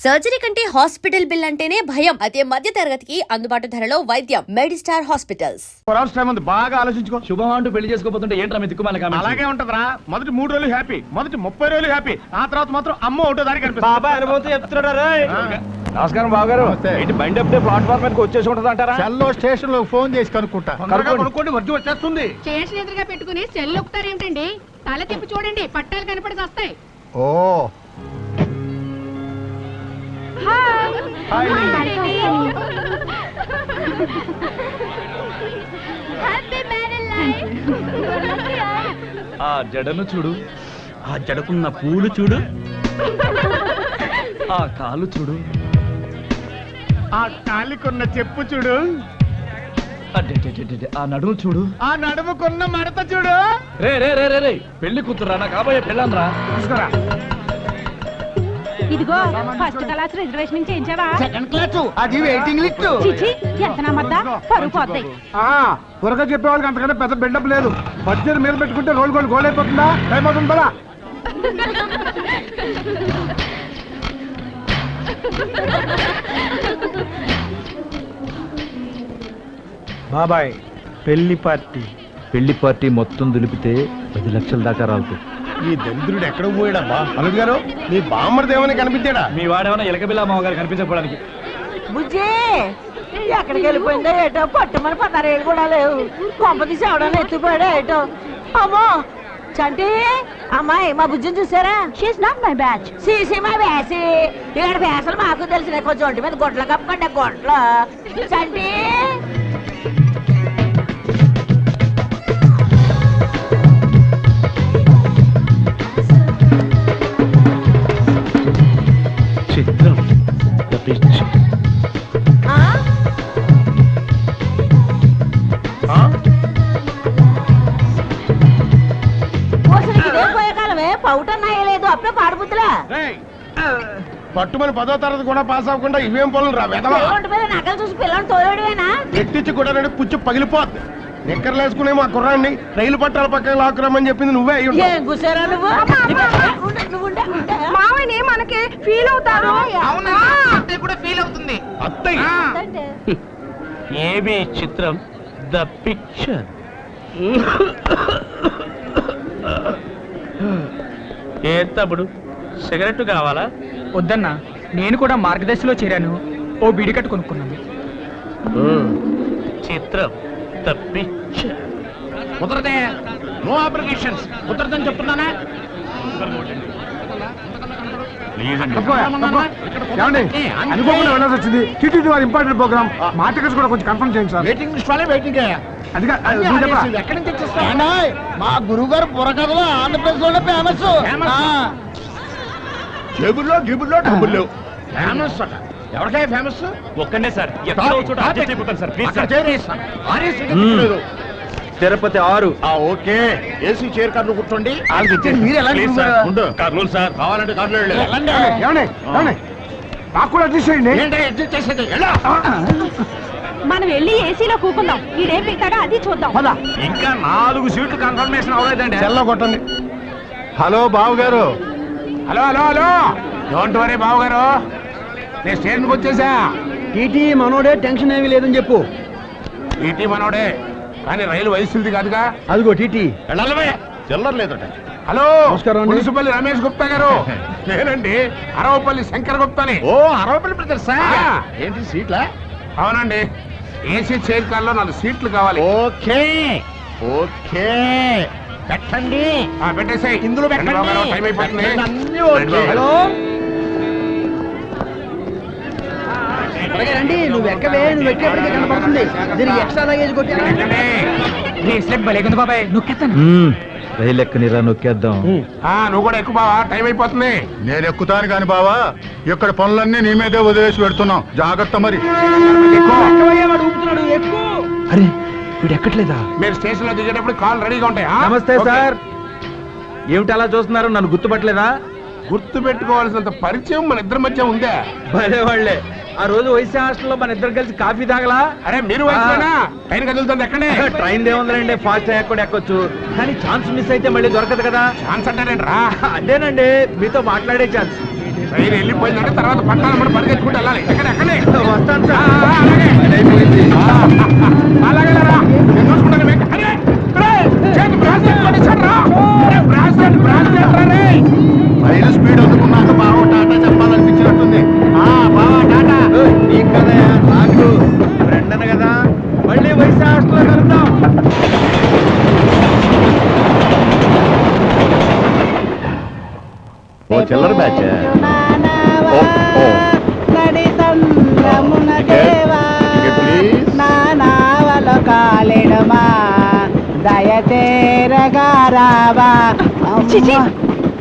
Surgery కంటే hospital bill అంటేనే భయం. అదే మధ్య తరగతికి అందుబాటు ధరలో వైద్యం. Medistar hospitals. బాగా ఆలోచించుకో. శుభం అంటూ పెళ్లి చేసుకోబోతుంటే ఏంట్రా మీ దిక్కుమాల కామెంట్స్? అలాగే ఉంటదిరా. మొదటి 3 రోజులు హ్యాపీ, మొదటి 30 రోజులు హ్యాపీ, ఆ తర్వాత మాత్రం అమ్మ ఒకటో దారి కనిపిస్తుంది. బాబాయ్ అనుభూతి చెప్తున్నారా? నమస్కారం బాబు గారు. ఏంటి బండి అప్పుడే ప్లాట్ఫామ్ మీదకి వచ్చేసి ఉంటుంది అంటారా? సెల్లో స్టేషన్ లో ఫోన్ చేసి కనుక్కుంటా. కనుక్కోండి, వర్జు వచ్చేస్తుంది. స్టేషన్ ఎదురుగా పెట్టుకుని సెల్ ఒక్కుతారు ఏమిటండి? తల తిప్పి చూడండి, పట్టాలు కనపడి వస్తాయి. ఓ హాయ్. ఆ జడను చూడు, ఆ జడకున్న పూలు చూడు, ఆ కాలు చూడు, ఆ కాలికున్న చెప్పు చూడు, ఆ నడుము చూడు, ఆ నడుముకున్న మడత చూడు. రే రే రే రే రే పెళ్లి కూతురా నా కాబోయే పెళ్ళాన్రా. తీసుకురా. ఇదిగో ఫస్ట్ క్లాస్ రిజర్వేషన్ చేయించావా? సెకండ్ క్లాస్ అది వెయిటింగ్ లిస్ట్. చిచి ఎంత నమ్మద్దా, పరుగు పోతాయి. త్వరగా చెప్పేవాళ్ళకి అంతకంటే పెద్ద బిల్డప్ లేదు. బడ్జెట్ మీద పెట్టుకుంటే రోల్ గోల్ అయిపోతుందా? టైం అవుతుంది కదా. బాబాయ్ పెళ్లి పార్టీ మొత్తం దులిపితే 10 లక్షల దాకా రావుతుంది. ఈ దరిద్రుడు ఎక్కడ పోయాడబ్బా? అల్లుడు గారు, మీ బామ్మర్ దేవని కనిపించాడా? మీ వాడేమన్నా ఎలకబిల్లా మామగారు కనిపించకపోవడానికి. బుజ్జి ఎక్కడికి వెళ్ళిపోయిందో ఏటో, పట్టుమని 16 ఏళ్ళు కూడా లేవు. కొంపతి సేవడాన్ని ఎత్తుపోయాడో ఏటో. అమ్మో చంటి అమ్మాయి, మా బుజ్జిని చూసారా? She not my batch. సీసీ మై బ్యాచ్. ఇక్కడ బ్యాసలు మాకు తెలిసిన కొంచెం ఒంటి మీద గొడ్ల కప్పకండి, గొడ్ల చంటి. చిత్రం పోయే కాలమే పౌటన్నాయలేదు, అప్పుడే పాడుపుతులా. పట్టుమని 10వ తరగతి కూడా పాస్ అవ్వకుండా ఇవేం పనులు రా వెదవా. ఒంటి మీద నగలు చూసి పిల్లలు తోలేడువేనా? ఎట్టించి కూడా పుచ్చి పగిలిపోద్ది. నిక్కర్లు వేసుకునే మా కుర్రాన్ని రైలు పట్టాల పక్కన లాక్కురమ్మని చెప్పింది నువ్వే అయ్యి ఉంటావు. ఏం కూసారా నువ్వు? మావని మనకి ఫీల్ అవుతారు. అత్తయ్య ఏబి చిత్రం ద పిక్చర్. ఏ తప్పుడు సిగరెట్ కావాలా? వద్దన్నా, నేను కూడా మార్గదర్శిలో చేరాను. ఓ బీడికట్టు కొనుక్కున్నాను. చిత్రం ద పిక్చర్. కుదరదే. No applications. కుదరదని చెప్తున్నానా? అనుకోకుండా వెళ్ళాల్సి వచ్చింది. టీటీడీ వారి ఇంపార్టెంట్ ప్రోగ్రామ్. మా టికెట్స్ కూడా కొంచెం కన్ఫర్మ్ చేయండి సార్. వెయిటింగ్ లిస్ట్ వాళ్ళే వెయిటింగ్. ఎక్కడి నుంచి వచ్చేస్తా? మా గురువు గారు బుర్రకథలో ఆంధ్రప్రదేశ్ లో ఫేమస్. జేబుల్లో గిబుల్లో డబ్బులు ఫేమస్ అట. ఎవరికైనా ఫేమస్ ఒక్కనే సార్. ఎక్కడో చోట అడ్జస్ట్ అయిపోతాను sir, please sir. Tirupati 6. Okay, AC chair కార్లు కూర్చోండి. మీరు ఎలా కర్నూలు సార్. కావాలంటే కార్లు నాకు కూడా అడ్జస్ట్ చేయండి. అడ్జస్ట్ చేసేది మనం వెళ్ళి ఏసీలో కూకుందాం. ఈడేం పెట్టాడో అది చూద్దాం. ఇంకా 4 సీట్లు కన్ఫర్మేషన్ అవ్వలేదండి. సెల్లో కొట్టండి. హలో బాబు గారు. Hello hello hello, don't worry బాబు గారు, నేను స్టేషన్కి వచ్చేసా. టీటీ మనోడే, టెన్షన్ ఏమీ లేదని చెప్పు. టీటీ మనోడే, కానీ రైలు వయసుది కాదుగా. అదిగో టీటీ వెళ్ళాలమే, చిల్లర లేదట. హలో నమస్కారం, మున్సిపల్ రమేష్ గుప్తా గారు. నేనండి, అరవపల్లి శంకర్ గుప్తాని. ఓ అరవపల్లి బ్రదర్స్. ఏంటి సీట్లా? అవునండి, ఏసీ చైర్ కార్లో 4 సీట్లు కావాలి. ఓకే ఓకే పెట్టండి. పెట్టేసాయి, ఇందులో టైం అయిపోతుంది. హలో రండి, నువ్వు ఎక్కవే, నువ్వు ఎక్కేపటికే కనపడుతుంది. దీనికి ఎక్స్ట్రా లగేజ్ కొట్టి బలేకుంది బాబాయ్. నొక్కేస్తాను. రైలు ఎక్కనిరా, నొక్కేద్దాం. నువ్వు కూడా ఎక్కువ బావా, టైం అయిపోతుంది. నేను ఎక్కుతాను కాని బావా, ఇక్కడ పనులన్నీ నీ మీదే వదిలేసి పెడుతున్నాం. జాగ్రత్త మరి. అరే వీడు ఎక్కట్లేదా? మీరు స్టేషన్ లో దిగేటప్పుడు కాల్ రెడీగా ఉంటాయి. నమస్తే సార్. ఏమిటి అలా చూస్తున్నారు? నన్ను గుర్తుపట్టలేదా? గుర్తు పెట్టుకోవాల్సినంత పరిచయం మన ఇద్దరి మధ్య ఉందా? భలే వాళ్ళే. ఆ రోజు వైసీ హాస్టల్లో మన ఇద్దరు కలిసి కాఫీ తాగలా? అరే మీరు ట్రైన్ కదులుతుంది ఎక్కడే? ట్రైన్ ఏముందండి, ఫాస్ట్ అయ్యాక కూడా ఎక్కొచ్చు. కానీ ఛాన్స్ మిస్ అయితే మళ్ళీ దొరకదు కదా. ఛాన్స్ అంటారేంట్రా? అదేనండి, మీతో మాట్లాడే ఛాన్స్. రైలు వెళ్ళిపోయిందంటే తర్వాత పట్టాలి మనం పరిగెత్తుకుంటూ వెళ్ళాలి. ఎక్కడే వస్తాను ఆ, అలాగే అలాగే రా. నేను చూసుకుంటాను. అరే, చేతి బ్రాస్లెట్ కొట్టేశాడు రా. బ్రాస్లెట్ రా రే. రైలు స్పీడ్ అందుకున్నాక బావ టాటా చెప్పాలనిపించినట్టుంది. బావ టాటా నీకు కదా నాకు ఫ్రెండ్ అన్న కదా, మళ్ళీ వైస్ హాస్టల్లో కలుద్దాం. ఓ చిల్లర బ్యాచ్.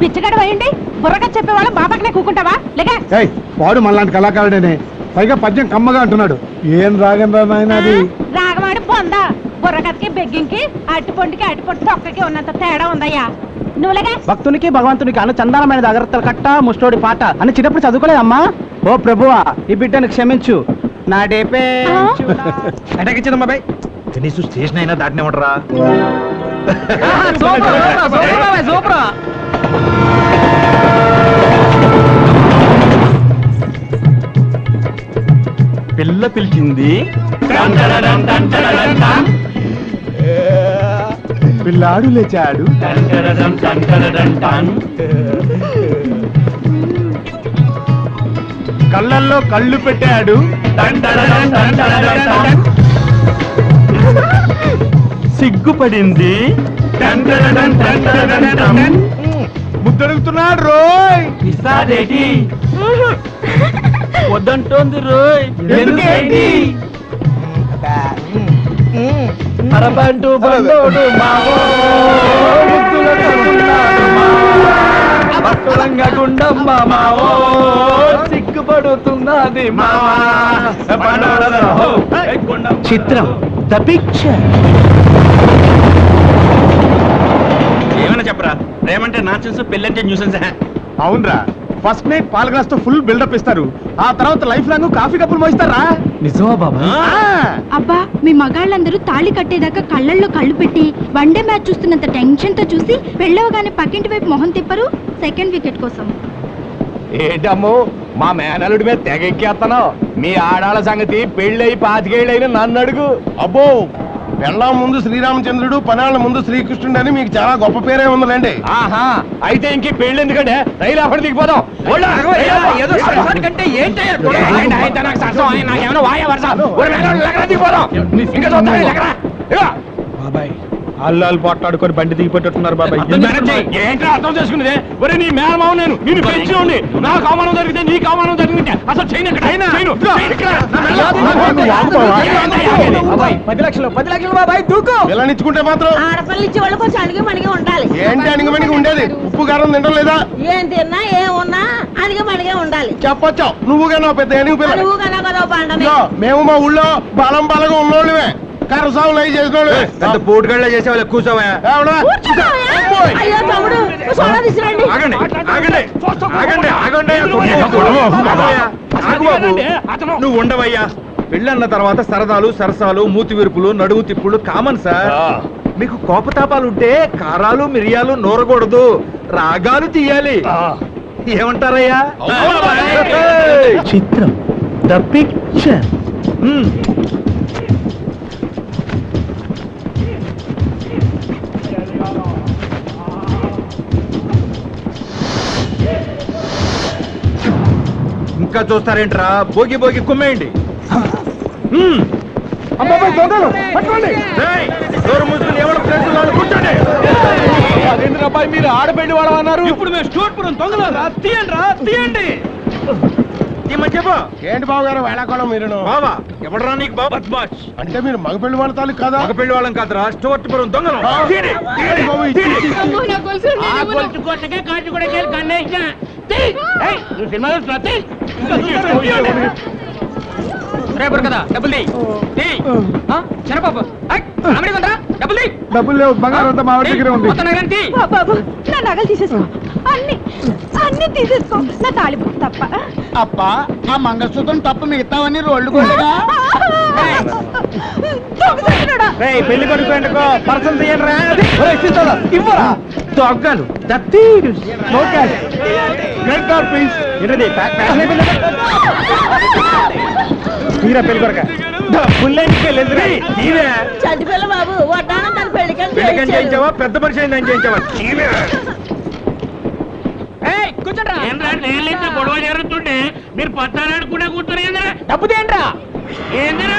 పిచ్చగడ వేయండి బుర్రగా చెప్పేవాళ్ళు బాబాకినే కూకుంటావా లేక వాడు మనలాంటి కళాకారుడేనే, పైగా పద్యం కమ్మగా అంటున్నాడు. ఏం రాగం రా నాయనా అది. రాగమాడి పొందా బుర్రకథకి బెగ్గింకి అట్టుపొంటికి అట్టుపొంటి తొక్కకి ఉన్నంత తేడా ఉందయ్యా నువ్వులేగా. భక్తునికి భగవంతునికి అను చందానమైన జాగ్రత్తలు కట్ట ముష్టోడి పాట అని చిన్నప్పుడు చదువుకోలేదమ్మా. ఓ ప్రభువా, ఈ బిడ్డను క్షమించు. నా డేపే అటకిచ్చిందమ్మా బాయ్. కనీసం స్టేషన్ అయినా దాటినేమంటారా? పిల్ల పిలిచింది, పిల్లాడు లేచాడు. కళ్ళల్లో కళ్ళు పెట్టాడు, సిగ్గుపడింది, ముద్దడుగుతున్నాడు రోయ్. వద్దంటోంది రోయ్. ఎందుకేంటి? అరబంటు బండోడు మావో, ముద్దులతో ఉన్నాడు మావో, భక్తులంగా గుండమ్మ మావో, సిగ్గుపడుతున్నది మావా. చిత్రం ద పిక్చర్. ఏమైనా చెప్పరా, ప్రేమంటే నాన్సెన్స్, పెళ్ళంటే న్యూసెన్స్. అవునరా, ఫస్ట్ నైట్ పాల గ్లాస్ తో ఫుల్ బిల్డప్ ఇస్తారు, ఆ తర్వాత లైఫ్ లాంగ్ కాఫీ కప్పులు మోయిస్తారా. నిజమా బాబా? అబ్బా మీ మగాళ్ళందరూ తాళి కట్టేదాకా కళ్ళల్లో కళ్ళు పెట్టి వన్డే మ్యాచ్ చూస్తున్నంత టెన్షన్ తో చూసి పెళ్ళవగానే పక్కింటి వైపు మొహం తిప్పరు సెకండ్ వికెట్ కోసం. ఏంటమ్మో మా మేనలుడి మీద తెగెక్కేస్తున్నావు? మీ ఆడాళ్ళ సంగతి పెళ్ళయి 25 ఏళ్ళైనా నన్ను అడుగు. అబ్బో, పెళ్ళాం ముందు శ్రీరామచంద్రుడు, పనాళ్ళ ముందు శ్రీకృష్ణుడు అని మీకు చాలా గొప్ప పేరే ఉందండి. ఆహా, అయితే ఇంక పెళ్ళి ఎందుకంటే రైలు అప్పుడు దిగిపోదాం. బాబాయ్ అల్లాలు పోట్లాడుకొని బండి దిగిపెట్టున్నారు బాబాయ్. ఏంటో అర్థం చేసుకునేదే. ఒరే నీ మేనమావు నేను నిన్ను పెంచి ఉండి నాకు అవమానం జరిగితే నీకు అవమానం జరిగితే అసలు చేయను. 10 లక్షలు బాబాయ్ దూకు. పిల్లనిచ్చుకుంటే మాత్రం ఆడపిల్ల ఇచ్చే వాళ్ళు కొంచెం అణిగి మణిగి ఉండాలి. ఏంటి అణిగమణిగి ఉండేది? ఉప్పు కారం తినడం లేదా? ఏం తిన్నా ఏమున్నా అణిగి మణిగే ఉండాలి. చెప్పొచ్చు, నువ్వుగా నా పెద్ద ఎనిగి పిల్ల. నువ్వు కన్నా కదా పండని ఇదిగో, మేము మా ఊళ్ళో బలం బలంగా ఉన్నోళ్ళమే, కర్రసాములు అవి చేసినోళ్ళమే. పెద్ద పోటుగళ్ళ చేసేవాళ్ళు కూర్చోవా. ఏమన్నా? అబ్బోయ్. అయ్యో తమ్ముడు సోడా తీసురండి. ఆగండి ఆగండి ఆగండి ఆగండి. ఆగు బాబు, నువ్వు ఉండవయ్యా. పెళ్ళన్న తర్వాత సరదాలు సరసాలు మూతి విరుపులు నడువు తిప్పులు కామన్ సార్. మీకు కోపతాపాలుంటే కారాలు మిరియాలు నూరకూడదు, రాగాలు తీయాలి. ఏమంటారయ్యా? చిత్రం ద పిక్చర్. ఇంకా చూస్తారేంట్రా, భోగి భోగి కుమ్మేయండి. ఏయ్, డోర్ మూసుకుని ఎవరు ప్లేసులు వాళ్ళు కూర్చోండి. అబ్బాయి మీరు ఆడపెళ్లి వాడమన్నారు. ఇప్పుడు మేము స్టూర్పురం దొంగలారా, తీయండి రా తీయండి. చెప్పు ఏంటి బాబు గారు వేళాకోళం మీరు? బావా ఎవడరా నీకు బాబా? బద్మాష్ అంటే మీరు మగపెళ్లి వాళ్ళ తాలూకు కాదా? మగ పెళ్లి వాళ్ళం కాదురా, స్టూర్పురం దొంగలు. తీయండి, ఏంటి బాబు ఇది? అమ్మో, నా గొలుసు డబ్బులు లేవు, బంగారం అంతా మా దగ్గర ఉంది. బాబు నా నగలు తీసేసుకో, అన్ని అన్ని తీసేసుకో, నా తాళిబొట్టు తప్ప. అబ్బా, ఆ మంగళసూత్రం తప్ప మిగతావన్నీ రోడ్లు కూడా. దొంగ సచ్చినోడా. పెళ్లి కొడుకు పర్సన్ తీయండి రా. ఇవ్వరా దొంగలు తీరా పెళ్లి కొరక చంటి పిల్ల బాబు వడ్డానం తన పెళ్లికని చేయించాడు. చేయించావా పెద్ద మనిషి అయిందని చేయించావా గొడవ జరుగుతుంటే మీరు పత్తాలు ఆడుకుంటా కూర్చొని డబ్బు తేండ్రా ఏంద్రా